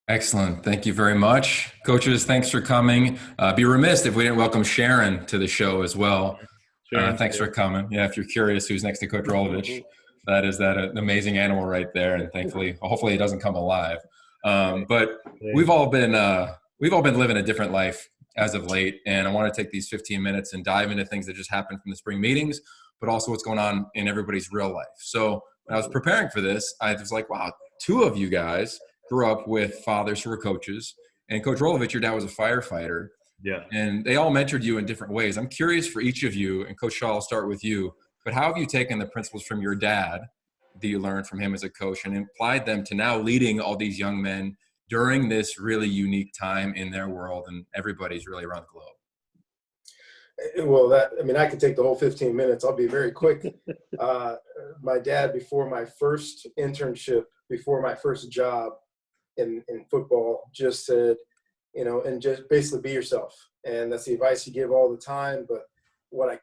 Excellent. Thank you very much. Coaches, thanks for coming. Be remiss if we didn't welcome Sharon to the show as well. Sharon's Thanks for here. coming. Yeah, if you're curious who's next to Coach Rolovich, that is an amazing animal right there. And thankfully, hopefully it doesn't come alive. But Hey. we've all been living a different life as of late. And I want to take these 15 minutes and dive into things that just happened from the spring meetings, but also what's going on in everybody's real life. So when I was preparing for this, I was like, wow, two of you guys grew up with fathers who were coaches. And Coach Rolovich, your dad was a firefighter. Yeah. And they all mentored you in different ways. I'm curious for each of you, and Coach Shaw, I'll start with you, but how have you taken the principles from your dad that you learned from him as a coach and applied them to now leading all these young men during this really unique time in their world and everybody's really around the globe? Well, I could take the whole 15 minutes. I'll be very quick. My dad, before my first internship, before my first job in football, just said, and just basically be yourself. And that's the advice he gave all the time. But what I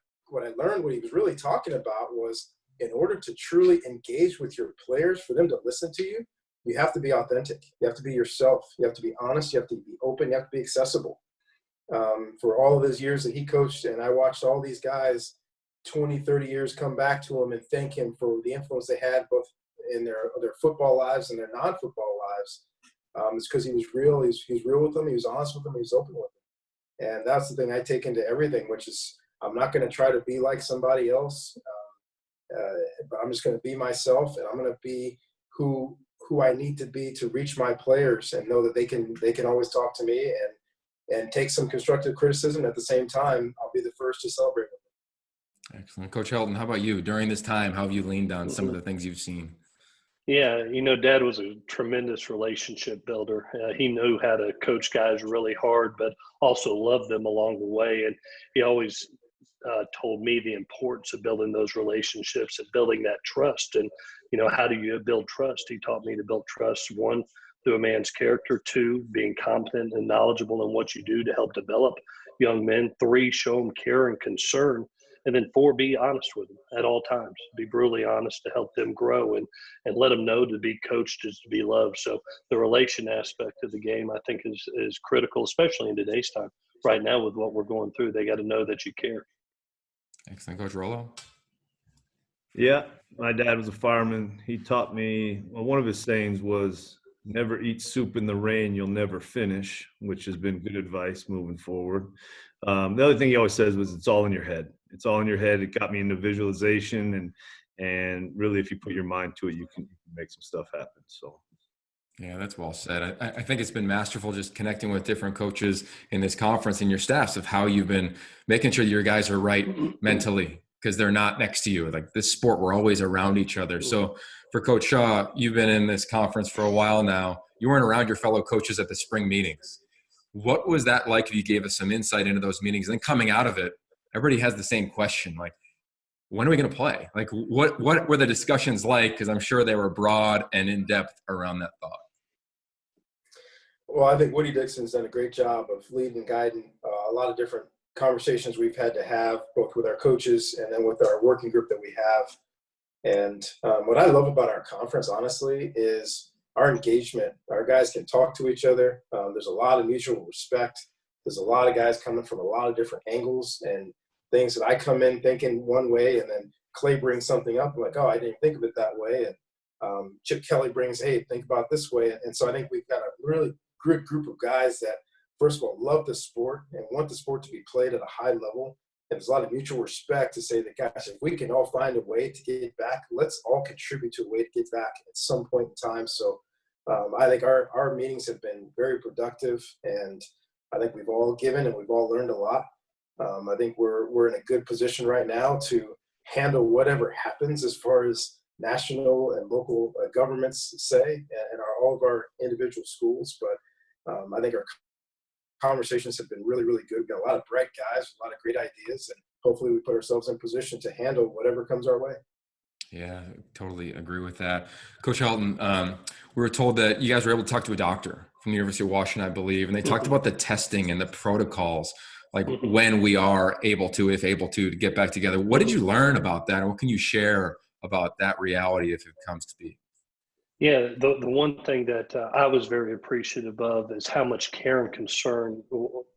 learned, what he was really talking about was, in order to truly engage with your players, for them to listen to you, you have to be authentic. You have to be yourself. You have to be honest. You have to be open. You have to be accessible. For all of his years that he coached, and I watched all these guys 20, 30 years come back to him and thank him for the influence they had both in their football lives and their non-football lives. It's because he was real. He was real with them. He was honest with them. He was open with them. And that's the thing I take into everything, which is I'm not going to try to be like somebody else, but I'm just going to be myself, and I'm going to be who I need to be to reach my players and know that they can always talk to me and take some constructive criticism. At the same time, I'll be the first to celebrate with them. Excellent. Coach Helton, how about you? During this time, how have you leaned on some of the things you've seen? Yeah, Dad was a tremendous relationship builder. He knew how to coach guys really hard, but also loved them along the way. And he always told me the importance of building those relationships and building that trust. And, how do you build trust? He taught me to build trust, one, through a man's character, two, being competent and knowledgeable in what you do to help develop young men, three, show them care and concern. And then four, be honest with them at all times. Be brutally honest to help them grow and let them know to be coached is to be loved. So the relation aspect of the game, I think, is critical, especially in today's time. Right now with what we're going through, they got to know that you care. Excellent. Coach Rollo? Yeah, my dad was a fireman. He taught me, well, one of his sayings was, never eat soup in the rain, you'll never finish, which has been good advice moving forward. The other thing he always says was, it's all in your head. It's all in your head. It got me into visualization, and really, if you put your mind to it, you can make some stuff happen. So. Yeah, that's well said. I think it's been masterful just connecting with different coaches in this conference and your staffs of how you've been making sure your guys are right mentally, because they're not next to you. Like this sport, we're always around each other. So for Coach Shaw, you've been in this conference for a while now. You weren't around your fellow coaches at the spring meetings. What was that like if you gave us some insight into those meetings? And then coming out of it, everybody has the same question, like, when are we going to play? Like, what were the discussions like? Because I'm sure they were broad and in-depth around that thought. Well, I think Woody Dixon's done a great job of leading and guiding a lot of different conversations we've had to have, both with our coaches and then with our working group that we have. And what I love about our conference, honestly, is our engagement. Our guys can talk to each other. There's a lot of mutual respect. There's a lot of guys coming from a lot of different angles and things that I come in thinking one way, and then Clay brings something up. I'm like, oh, I didn't think of it that way. And Chip Kelly brings, hey, think about this way. And so I think we've got a really good group of guys that, first of all, love the sport and want the sport to be played at a high level. And there's a lot of mutual respect to say that, gosh, if we can all find a way to get back, let's all contribute to a way to get back at some point in time. So I think our meetings have been very productive, and I think we've all given and we've all learned a lot. I think we're in a good position right now to handle whatever happens as far as national and local governments say, and all of our individual schools. But I think our conversations have been really, really good. We've got a lot of bright guys, a lot of great ideas, and hopefully we put ourselves in position to handle whatever comes our way. Yeah, totally agree with that. Coach Helton, we were told that you guys were able to talk to a doctor from the University of Washington, I believe, and they talked about the testing and the protocols, like when we are able to, if able to get back together. What did you learn about that, and what can you share about that reality if it comes to be? Yeah, the one thing that I was very appreciative of is how much care and concern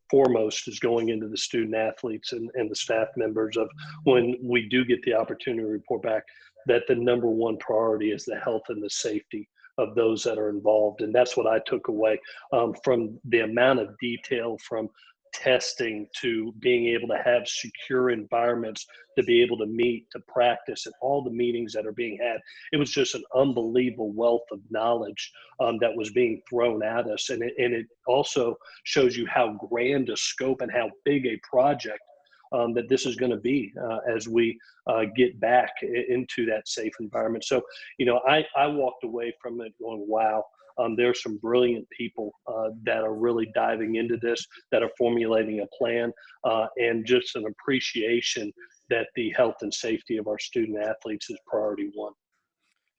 foremost is going into the student athletes and the staff members of when we do get the opportunity to report back that the number one priority is the health and the safety of those that are involved. And that's what I took away from the amount of detail from testing to being able to have secure environments to be able to meet, to practice, and all the meetings that are being had. It was just an unbelievable wealth of knowledge that was being thrown at us. And it also shows you how grand a scope and how big a project that this is going to be as we get back into that safe environment. So, I walked away from it going, wow, there are some brilliant people that are really diving into this, that are formulating a plan, and just an appreciation that the health and safety of our student athletes is priority one.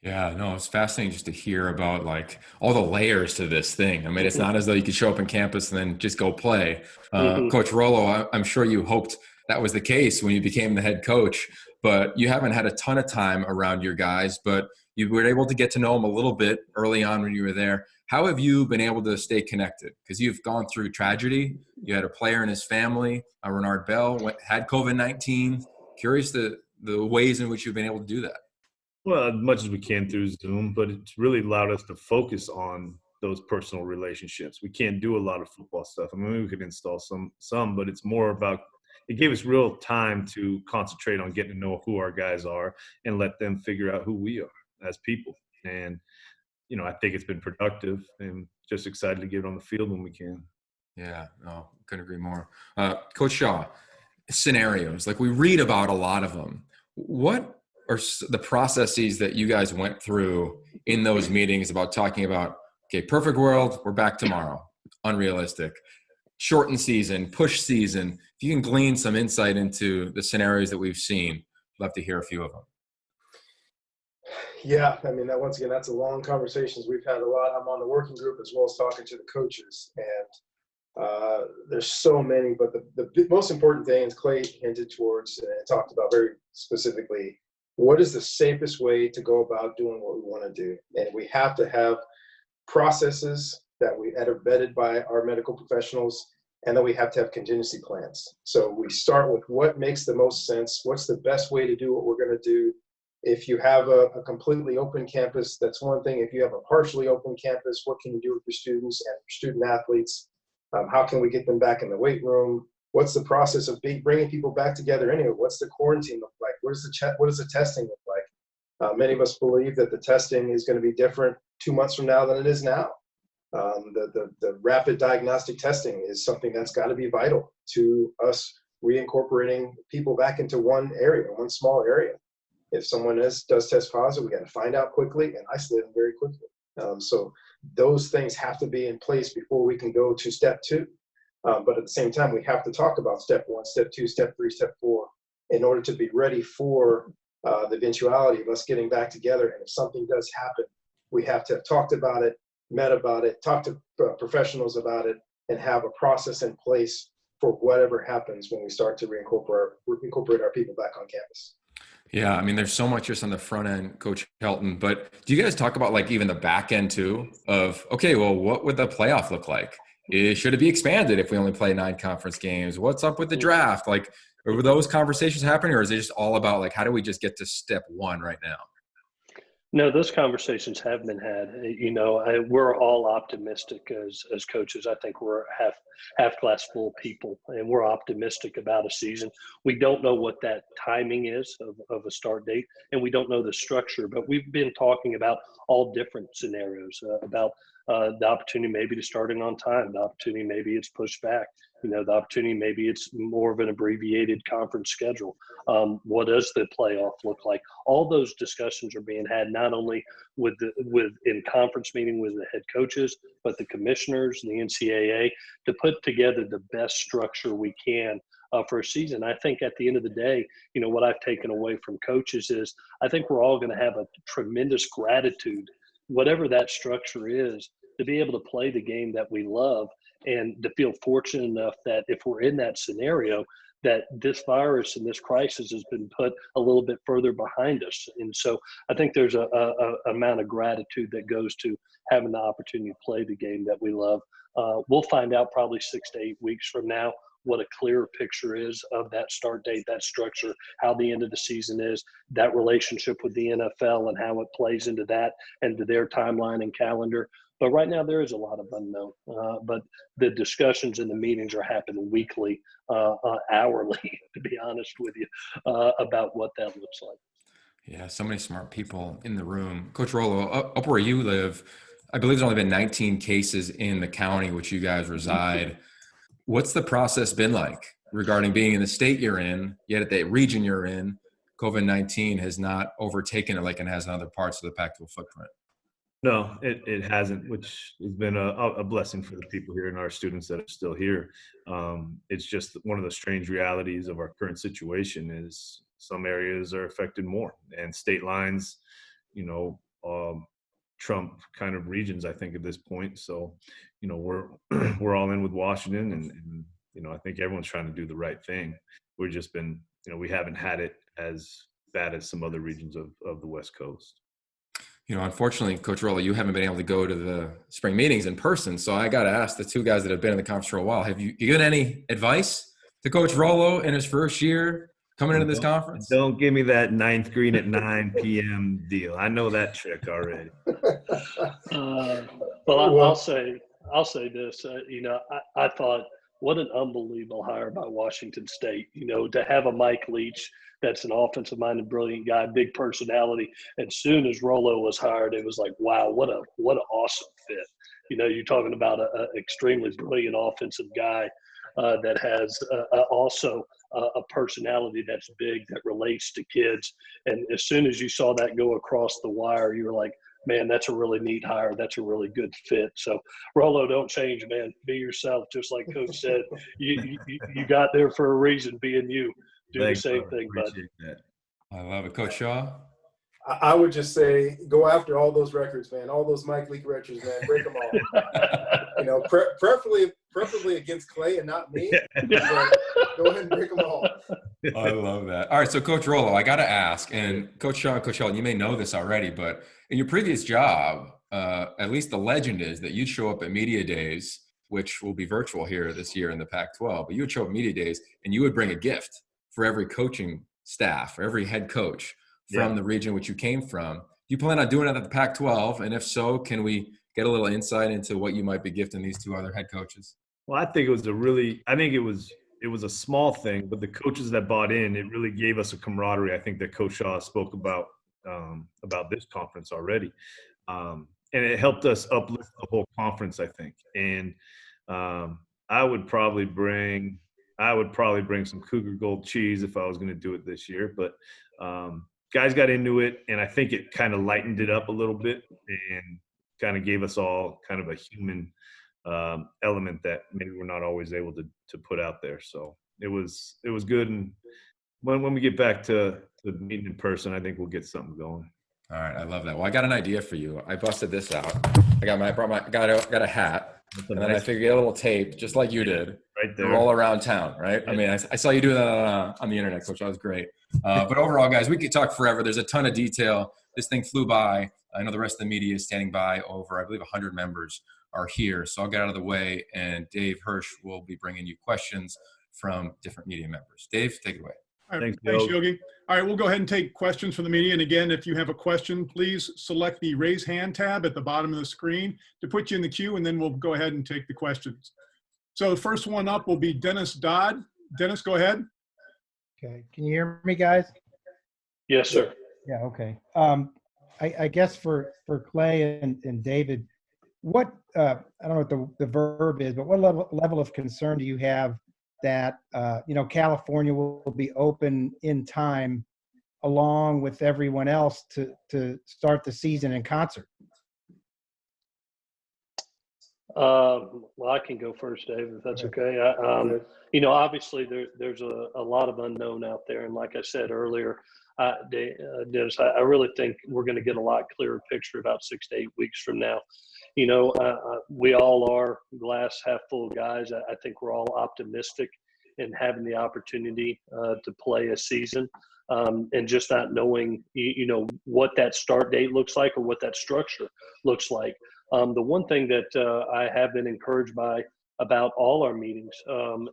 Yeah, no, it's fascinating just to hear about like all the layers to this thing. I mean, it's not as though you could show up on campus and then just go play. Coach Rollo, I'm sure you hoped that was the case when you became the head coach, but you haven't had a ton of time around your guys, but you were able to get to know them a little bit early on when you were there. How have you been able to stay connected? Because you've gone through tragedy. You had a player and his family, Renard Bell, had COVID-19. Curious the ways in which you've been able to do that. Well, as much as we can through Zoom, but it's really allowed us to focus on those personal relationships. We can't do a lot of football stuff. I mean, we could install some, but it's more about it gave us real time to concentrate on getting to know who our guys are and let them figure out who we are as people. And, I think it's been productive and just excited to get on the field when we can. Yeah, no, couldn't agree more. Coach Shaw, scenarios, like we read about a lot of them. What are the processes that you guys went through in those meetings about talking about, okay, perfect world, we're back tomorrow, unrealistic, shortened season, push season? If you can glean some insight into the scenarios that we've seen, I'd love to hear a few of them. Yeah, I mean, once again, that's a long conversations we've had a lot. I'm on the working group as well as talking to the coaches, and there's so many, but the most important thing is Clay hinted towards and talked about very specifically, what is the safest way to go about doing what we want to do? And we have to have processes that are vetted by our medical professionals, and then we have to have contingency plans. So we start with what makes the most sense, what's the best way to do what we're going to do. If you have a completely open campus, that's one thing. If you have a partially open campus, what can you do with your students and your student athletes? How can we get them back in the weight room? What's the process of bringing people back together anyway? What's the quarantine look like? What does the testing look like? Many of us believe that the testing is going to be different 2 months from now than it is now. The rapid diagnostic testing is something that's got to be vital to us reincorporating people back into one small area. If someone does test positive, we got to find out quickly and isolate them very quickly. So those things have to be in place before we can go to step 2. But at the same time, we have to talk about step 1, step 2, step 3, step 4 in order to be ready for the eventuality of us getting back together. And if something does happen, we have to have talked about it, met about it, talked to professionals about it, and have a process in place for whatever happens when we start to reincorporate our people back on campus. Yeah, I mean, there's so much just on the front end, Coach Helton, but do you guys talk about like even the back end too of, okay, well, what would the playoff look like? Should it be expanded if we only play 9 conference games? What's up with the draft? Like, are those conversations happening, or is it just all about like, how do we just get to step 1 right now? No, those conversations have been had. We're all optimistic as coaches. I think we're half glass full people, and we're optimistic about a season. We don't know what that timing is of a start date, and we don't know the structure. But we've been talking about all different scenarios about the opportunity maybe to start it on time, the opportunity maybe it's pushed back. The opportunity maybe it's more of an abbreviated conference schedule. What does the playoff look like? All those discussions are being had not only in conference meeting with the head coaches, but the commissioners and the NCAA to put together the best structure we can for a season. I think at the end of the day, what I've taken away from coaches is I think we're all going to have a tremendous gratitude, whatever that structure is, to be able to play the game that we love and to feel fortunate enough that if we're in that scenario, that this virus and this crisis has been put a little bit further behind us. And so I think there's a amount of gratitude that goes to having the opportunity to play the game that we love. We'll find out probably 6 to 8 weeks from now what a clearer picture is of that start date, that structure, how the end of the season is, that relationship with the NFL and how it plays into that and to their timeline and calendar. But right now there is a lot of unknown. But the discussions and the meetings are happening weekly, hourly, to be honest with you, about what that looks like. Yeah, so many smart people in the room. Coach Rolo, up where you live, I believe there's only been 19 cases in the county which you guys reside. What's the process been like regarding being in the state you're in, yet at the region you're in, COVID-19 has not overtaken it like it has in other parts of the Pac-12 footprint? No, it hasn't, which has been a blessing for the people here and our students that are still here. It's just one of the strange realities of our current situation is some areas are affected more, and state lines, trump kind of regions, I think, at this point. So, we're all in with Washington, and I think everyone's trying to do the right thing. We've just been, we haven't had it as bad as some other regions of the West Coast. Unfortunately, Coach Rolo, you haven't been able to go to the spring meetings in person. So I got to ask the two guys that have been in the conference for a while, have you given any advice to Coach Rolo in his first year coming into this conference? Don't give me that ninth green at 9 p.m. deal. I know that trick already. Well, I'll say this. I thought, what an unbelievable hire by Washington State. To have a Mike Leach that's an offensive-minded, brilliant guy, big personality. And soon as Rolo was hired, it was like, wow, what an awesome fit. You're talking about an extremely brilliant offensive guy that has also a personality that's big, that relates to kids. And as soon as you saw that go across the wire, you were like, man, that's a really neat hire. That's a really good fit. So, Rolo, don't change, man. Be yourself. Just like Coach said, you got there for a reason, being you. Do the same thing, bud. I love it. Coach Shaw? I would just say go after all those records, man. All those Mike Leake records, man. Break them all. Preferably against Clay and not me. Go ahead and break them all. I love that. All right, so Coach Rolo, I got to ask, and Coach Shaw and Coach Helton, you may know this already, but in your previous job, at least the legend is that you'd show up at media days, which will be virtual here this year in the Pac-12, but you would show up at media days and you would bring a gift for every coaching staff or every head coach from the region which you came from. Do you plan on doing it at the Pac-12? And if so, can we get a little insight into what you might be gifting these two other head coaches? Well, I think it was a small thing, but the coaches that bought in, it really gave us a camaraderie. I think that Coach Shaw spoke about this conference already. And it helped us uplift the whole conference, I think. And I would probably bring some Cougar Gold cheese if I was going to do it this year. But guys got into it, and I think it kind of lightened it up a little bit and kind of gave us all kind of a human element that maybe we're not always able to put out there. So it was good. And when we get back to the meeting in person, I think we'll get something going. All right, I love that. Well, I got an idea for you. I busted this out. I got a hat, and then I figured get a little tape, just like you did, right there, all around town. Right? I mean, I saw you do that on the internet, Coach. That was great. But overall, guys, we could talk forever. There's a ton of detail. This thing flew by. I know the rest of the media is standing by. Over, I believe, 100 members are here. So I'll get out of the way, and Dave Hirsch will be bringing you questions from different media members. Dave, take it away. All right, thanks, Yogi. All right, we'll go ahead and take questions from the media. And again, if you have a question, please select the raise hand tab at the bottom of the screen to put you in the queue, and then we'll go ahead and take the questions. So the first one up will be Dennis Dodd. Dennis, go ahead. Okay, can you hear me, guys? Yes, sir. Yeah, okay. I guess for Clay and David, what I don't know what the verb is, but what level of concern do you have that California will be open in time along with everyone else to start the season in concert? Well, I can go first, Dave, if that's okay. Obviously there's a lot of unknown out there. And like I said earlier, Dennis, I really think we're going to get a lot clearer picture about 6 to 8 weeks from now. We all are glass half full guys. I think we're all optimistic and having the opportunity to play a season, and just not knowing, what that start date looks like or what that structure looks like. The one thing that I have been encouraged by about all our meetings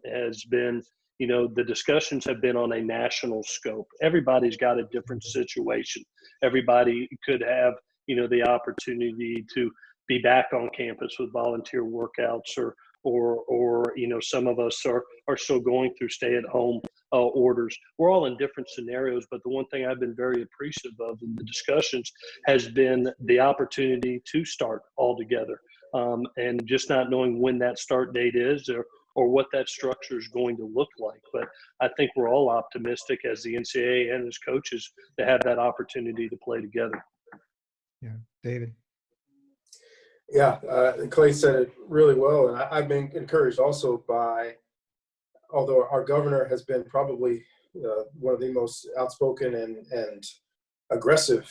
has been, the discussions have been on a national scope. Everybody's got a different situation. Everybody could have, the opportunity to be back on campus with volunteer workouts, or some of us are still going through stay-at-home orders. We're all in different scenarios, but the one thing I've been very appreciative of in the discussions has been the opportunity to start all together, and just not knowing when that start date is, or what that structure is going to look like. But I think we're all optimistic as the NCAA and as coaches to have that opportunity to play together. Yeah, David. Yeah, Clay said it really well, and I've been encouraged also by, although our governor has been probably one of the most outspoken and aggressive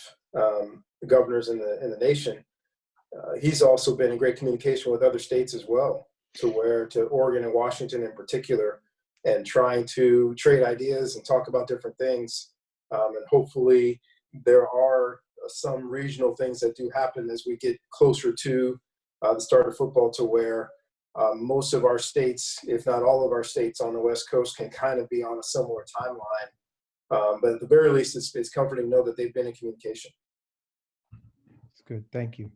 governors in the nation, he's also been in great communication with other states as well, to Oregon and Washington in particular, and trying to trade ideas and talk about different things. And hopefully there are some regional things that do happen as we get closer to the start of football, to where most of our states, if not all of our states on the West Coast, can kind of be on a similar timeline. But at the very least, it's comforting to know that they've been in communication. That's good. Thank you.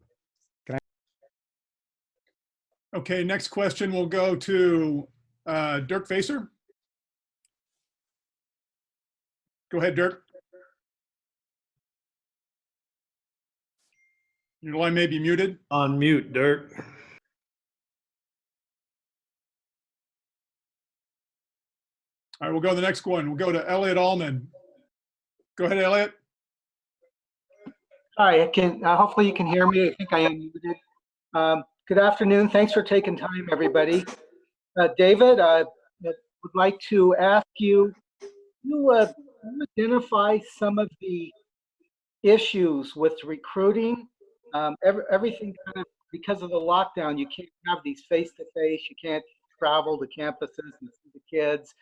Okay, next question will go to Dirk Facer. Go ahead, Dirk. Your line may be muted. On mute, Dirk. All right, we'll go to the next one. We'll go to Elliot Allman. Go ahead, Elliot. Hi, hopefully you can hear me. I think I am muted. Good afternoon. Thanks for taking time, everybody. David, I would like to ask you, you identify some of the issues with recruiting. Everything kind of, because of the lockdown, you can't have these face-to-face. You can't travel to campuses and see the kids,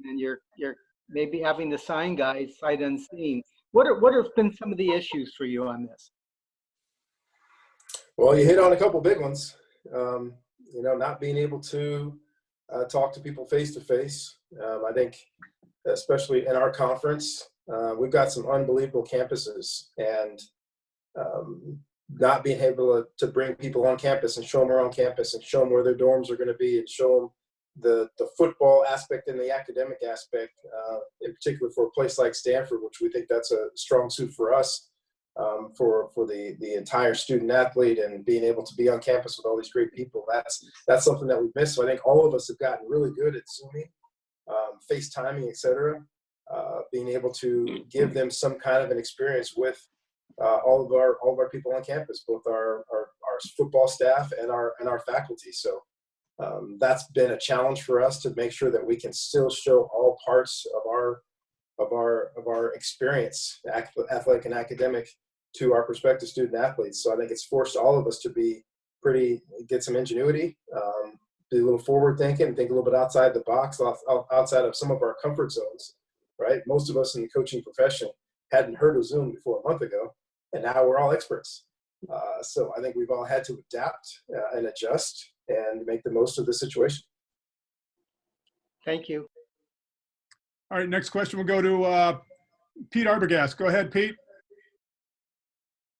and you're maybe having to sign guys sight unseen. What have been some of the issues for you on this? Well, you hit on a couple big ones. Not being able to talk to people face to face. I think, especially in our conference, we've got some unbelievable campuses, and not being able to bring people on campus and show them around campus and show them where their dorms are going to be, and show them the football aspect and the academic aspect, in particular for a place like Stanford, which we think that's a strong suit for us, for the entire student athlete, and being able to be on campus with all these great people. That's something that we've missed. So I think all of us have gotten really good at Zooming, FaceTiming, et cetera, being able to give them some kind of an experience with all of our people on campus, both our football staff and our faculty. So that's been a challenge for us, to make sure that we can still show all parts of our experience, athletic and academic, to our prospective student athletes. So I think it's forced all of us to get some ingenuity, be a little forward thinking, think a little bit outside the box, outside of some of our comfort zones, right? Most of us in the coaching profession hadn't heard of Zoom before a month ago, and now we're all experts. So I think we've all had to adapt and adjust and make the most of the situation. Thank you. All right, next question will go to Pete Arbogast. Go ahead, Pete.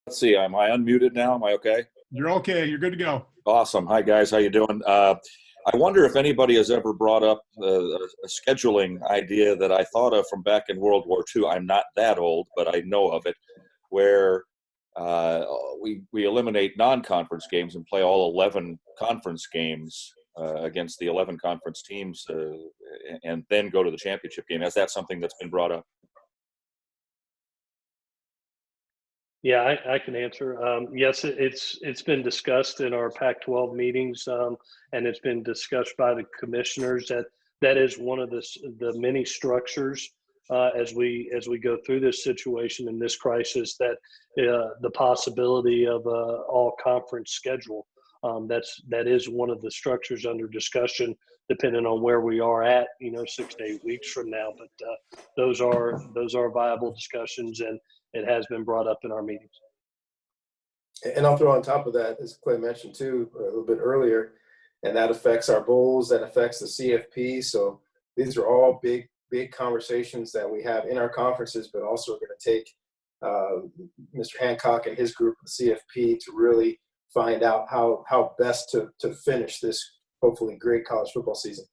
Let's see, am I unmuted now? Am I okay? You're okay. You're good to go. Awesome. Hi, guys. How you doing? I wonder if anybody has ever brought up a scheduling idea that I thought of from back in World War II. I'm not that old, but I know of it, where we eliminate non-conference games and play all 11 conference games against the 11 conference teams, and then go to the championship game. Is that something that's been brought up? Yeah, I can answer. Yes, it's been discussed in our Pac-12 meetings, and it's been discussed by the commissioners. That is one of the many structures as we go through this situation and this crisis, that the possibility of a all-conference schedule. That is one of the structures under discussion, depending on where we are at, 6 to 8 weeks from now. But those are viable discussions, and it has been brought up in our meetings. And I'll throw on top of that, as Clay mentioned too, a little bit earlier, and that affects our bowls, that affects the CFP. So these are all big conversations that we have in our conferences, but also we're going to take Mr. Hancock and his group of the CFP to really find out how best to finish this hopefully great college football season.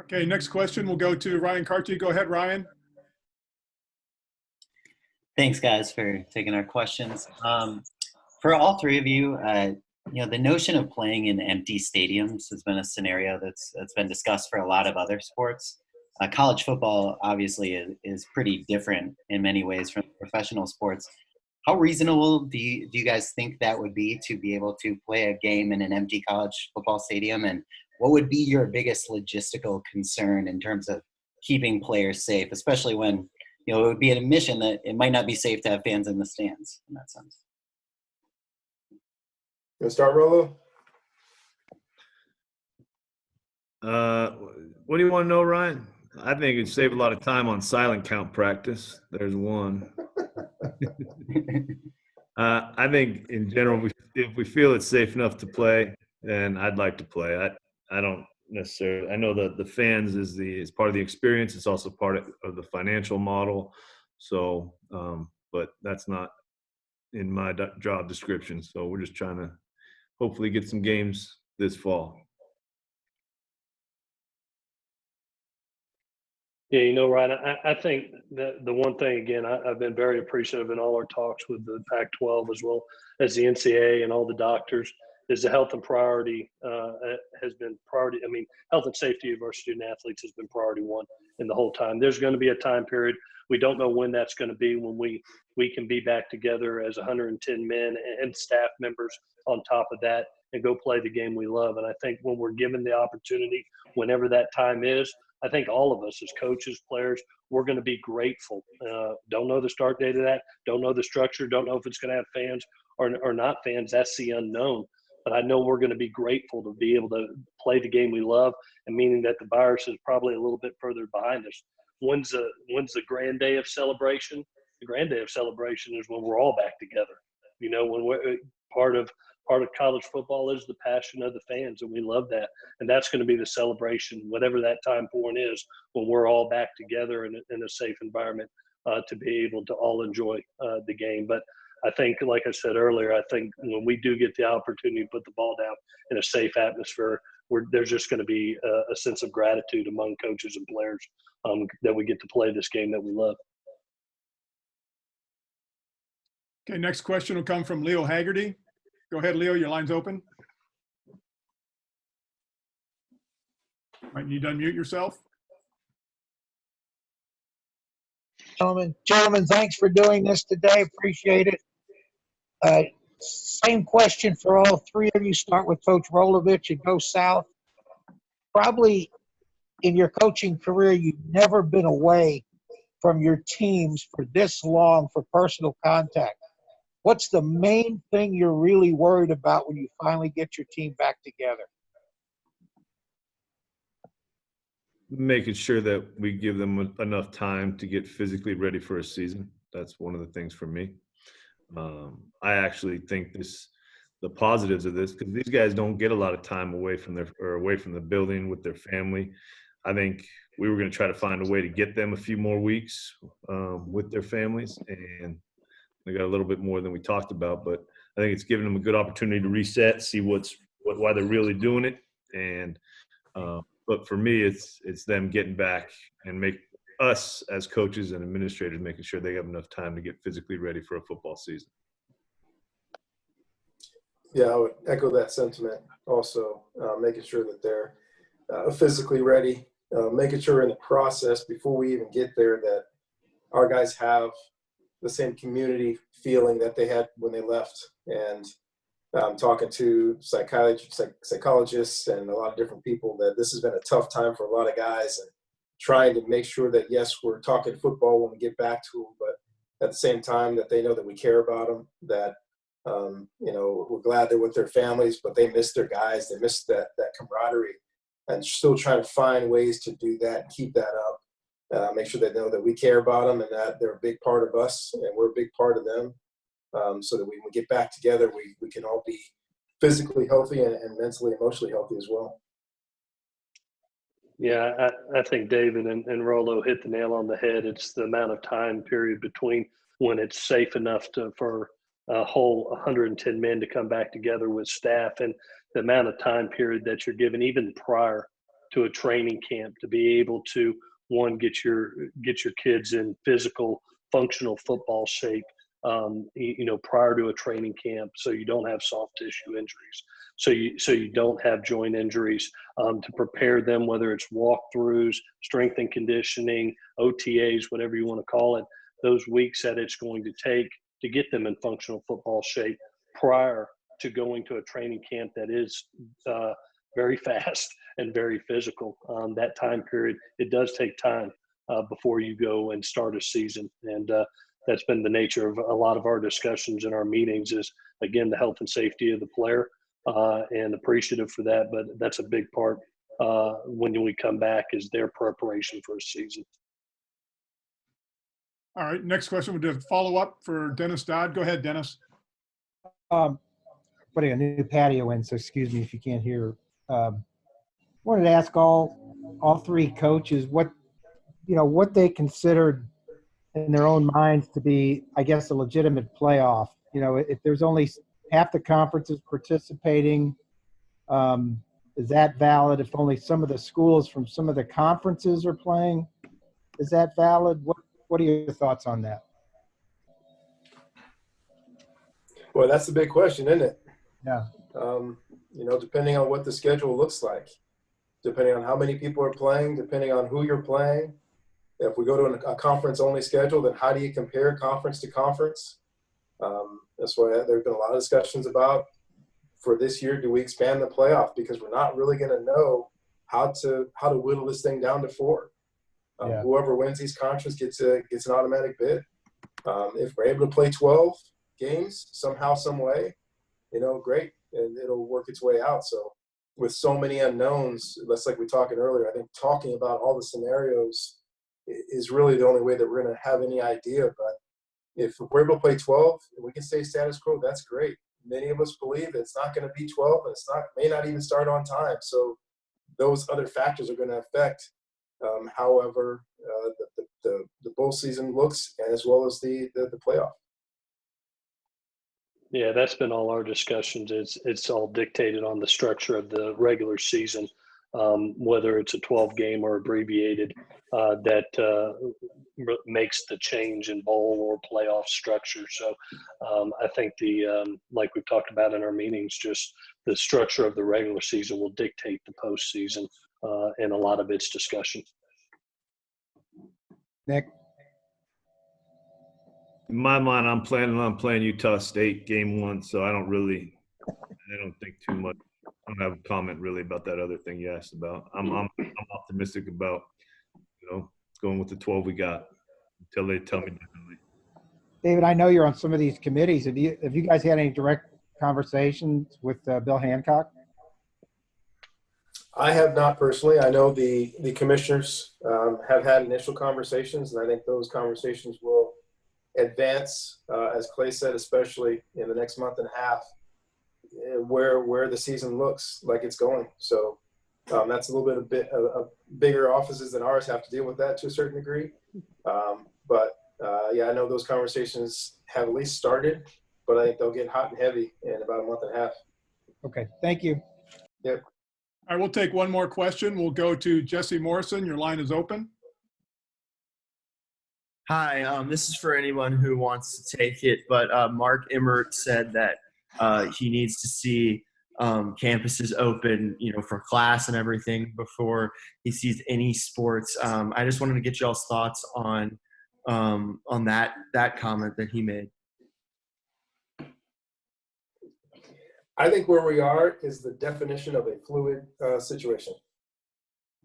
Okay, next question will go to Ryan Carty. Go ahead, Ryan. Thanks, guys, for taking our questions. For all three of you, the notion of playing in empty stadiums has been a scenario that's been discussed for a lot of other sports. College football, obviously, is pretty different in many ways from professional sports. How reasonable do you guys think that would be to be able to play a game in an empty college football stadium? And what would be your biggest logistical concern in terms of keeping players safe, especially when it would be an admission that it might not be safe to have fans in the stands in that sense? You want to start, Rolo? What do you want to know, Ryan? I think it'd save a lot of time on silent count practice. There's one. I think in general, if we feel it's safe enough to play, then I'd like to play. I don't necessarily. I know that the fans is part of the experience. It's also part of the financial model. So, but that's not in my job description. So we're just trying to hopefully get some games this fall. Yeah, Ryan, I think that the one thing, again, I've been very appreciative in all our talks with the Pac-12 as well as the NCAA and all the doctors, is the health and priority has been priority. I mean, health and safety of our student athletes has been priority one in the whole time. There's going to be a time period. We don't know when that's going to be, when we can be back together as 110 men and staff members on top of that and go play the game we love. And I think when we're given the opportunity, whenever that time is, I think all of us as coaches, players, we're going to be grateful. Don't know the start date of that. Don't know the structure. Don't know if it's going to have fans or not fans. That's the unknown. But I know we're going to be grateful to be able to play the game we love, and meaning that the virus is probably a little bit further behind us. When's the grand day of celebration? The grand day of celebration is when we're all back together. When we're part of college football is the passion of the fans, and we love that. And that's going to be the celebration, whatever that time point is, when we're all back together in a safe environment to be able to all enjoy the game. But I think, like I said earlier, I think when we do get the opportunity to put the ball down in a safe atmosphere, there's just going to be a sense of gratitude among coaches and players that we get to play this game that we love. Okay, next question will come from Leo Haggerty. Go ahead, Leo, your line's open. Might need to unmute yourself. Gentlemen, thanks for doing this today. Appreciate it. Same question for all three of you. Start with Coach Rolovich and go south. Probably in your coaching career, you've never been away from your teams for this long for personal contact. What's the main thing you're really worried about when you finally get your team back together? Making sure that we give them enough time to get physically ready for a season. That's one of the things for me. I actually think the positives of this, because these guys don't get a lot of time away from the building with their family. I think we were going to try to find a way to get them a few more weeks with their families, and they got a little bit more than we talked about. But I think it's given them a good opportunity to reset, see why they're really doing it, and but for me, it's them getting back and make us as coaches and administrators making sure they have enough time to get physically ready for a football season. Yeah, I would echo that sentiment also, making sure that they're physically ready, making sure in the process before we even get there that our guys have the same community feeling that they had when they left. And talking to psychologists and a lot of different people, that this has been a tough time for a lot of guys, and trying to make sure that, yes, we're talking football when we get back to them, but at the same time that they know that we care about them, that We're glad they're with their families, but they miss their guys. They miss that camaraderie, and still trying to find ways to do that and keep that up. Make sure they know that we care about them and that they're a big part of us and we're a big part of them. So that when we get back together, we can all be physically healthy and mentally, emotionally healthy as well. Yeah, I think David and Rolo hit the nail on the head. It's the amount of time period between when it's safe enough for a whole 110 men to come back together with staff, and the amount of time period that you're given even prior to a training camp to be able to, one, get your kids in physical, functional football shape, prior to a training camp, so you don't have soft tissue injuries, so you don't have joint injuries, to prepare them, whether it's walkthroughs, strength and conditioning, OTAs, whatever you want to call it, those weeks that it's going to take to get them in functional football shape prior to going to a training camp that is very fast and very physical. That time period, it does take time before you go and start a season. And that's been the nature of a lot of our discussions in our meetings is, again, the health and safety of the player, and appreciative for that. But that's a big part when we come back is their preparation for a season. All right, next question. We'll do a follow-up for Dennis Dodd. Go ahead, Dennis. Putting a new patio in, so excuse me if you can't hear. Wanted to ask all three coaches what they considered in their own minds to be, I guess, a legitimate playoff. If there's only half the conferences participating, is that valid? If only some of the schools from some of the conferences are playing, is that valid? What are your thoughts on that? Well, that's the big question, isn't it? Yeah. Depending on what the schedule looks like, depending on how many people are playing, depending on who you're playing. If we go to a conference-only schedule, then how do you compare conference to conference? That's why there have been a lot of discussions about, for this year, do we expand the playoff? Because we're not really going to know how to whittle this thing down to 4. Whoever wins these conferences gets an automatic bid. If we're able to play 12 games somehow, some way, great, and it'll work its way out. So with so many unknowns, that's like we were talking earlier, I think talking about all the scenarios is really the only way that we're going to have any idea. But if we're able to play 12 and we can stay status quo, that's great. Many of us believe that it's not going to be 12 and may not even start on time. So those other factors are going to affect however the bowl season looks, as well as the playoff. Yeah, that's been all our discussions. It's all dictated on the structure of the regular season, whether it's a 12 game or abbreviated, that makes the change in bowl or playoff structure. So I think like we've talked about in our meetings, just the structure of the regular season will dictate the postseason, and a lot of its discussion. Nick? In my mind, I'm planning on playing Utah State game 1, so I don't think too much. I don't have a comment really about that other thing you asked about. I'm optimistic about, going with the 12 we got until they tell me differently. David, I know you're on some of these committees. Have you guys had any direct conversations with Bill Hancock? I have not personally. I know the commissioners have had initial conversations, and I think those conversations will advance, as Clay said, especially in the next month and a half, where the season looks like it's going. So that's a little bit of bigger offices than ours have to deal with that to a certain degree. But I know those conversations have at least started, but I think they'll get hot and heavy in about a month and a half. Okay, thank you. Yep. All right, we'll take one more question. We'll go to Jesse Morrison. Your line is open. Hi, this is for anyone who wants to take it, but Mark Emmert said that he needs to see campuses open, for class and everything before he sees any sports. I just wanted to get y'all's thoughts on that comment that he made. I think where we are is the definition of a fluid situation.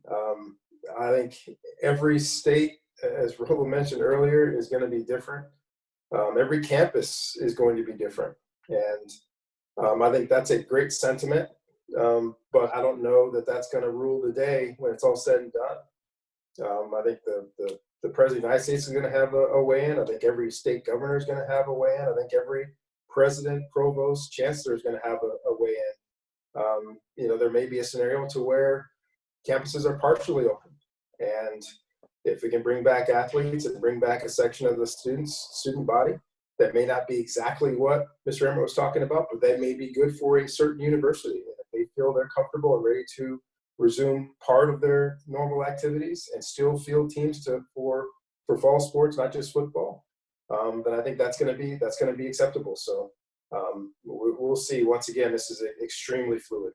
I think every state, as Rolo mentioned earlier, is going to be different. Every campus is going to be different. And I think that's a great sentiment, but I don't know that that's going to rule the day when it's all said and done. I think the President of the United States is going to have a weigh in. I think every state governor is going to have a weigh in. I think every president, provost, chancellor is going to have a weigh in. There may be a scenario to where campuses are partially open. And if we can bring back athletes and bring back a section of the student body, that may not be exactly what Mr. Emmert was talking about, but that may be good for a certain university. And if they feel they're comfortable and ready to resume part of their normal activities and still field teams for fall sports, not just football, then I think that's going to be acceptable. So we'll see. Once again, this is extremely fluid.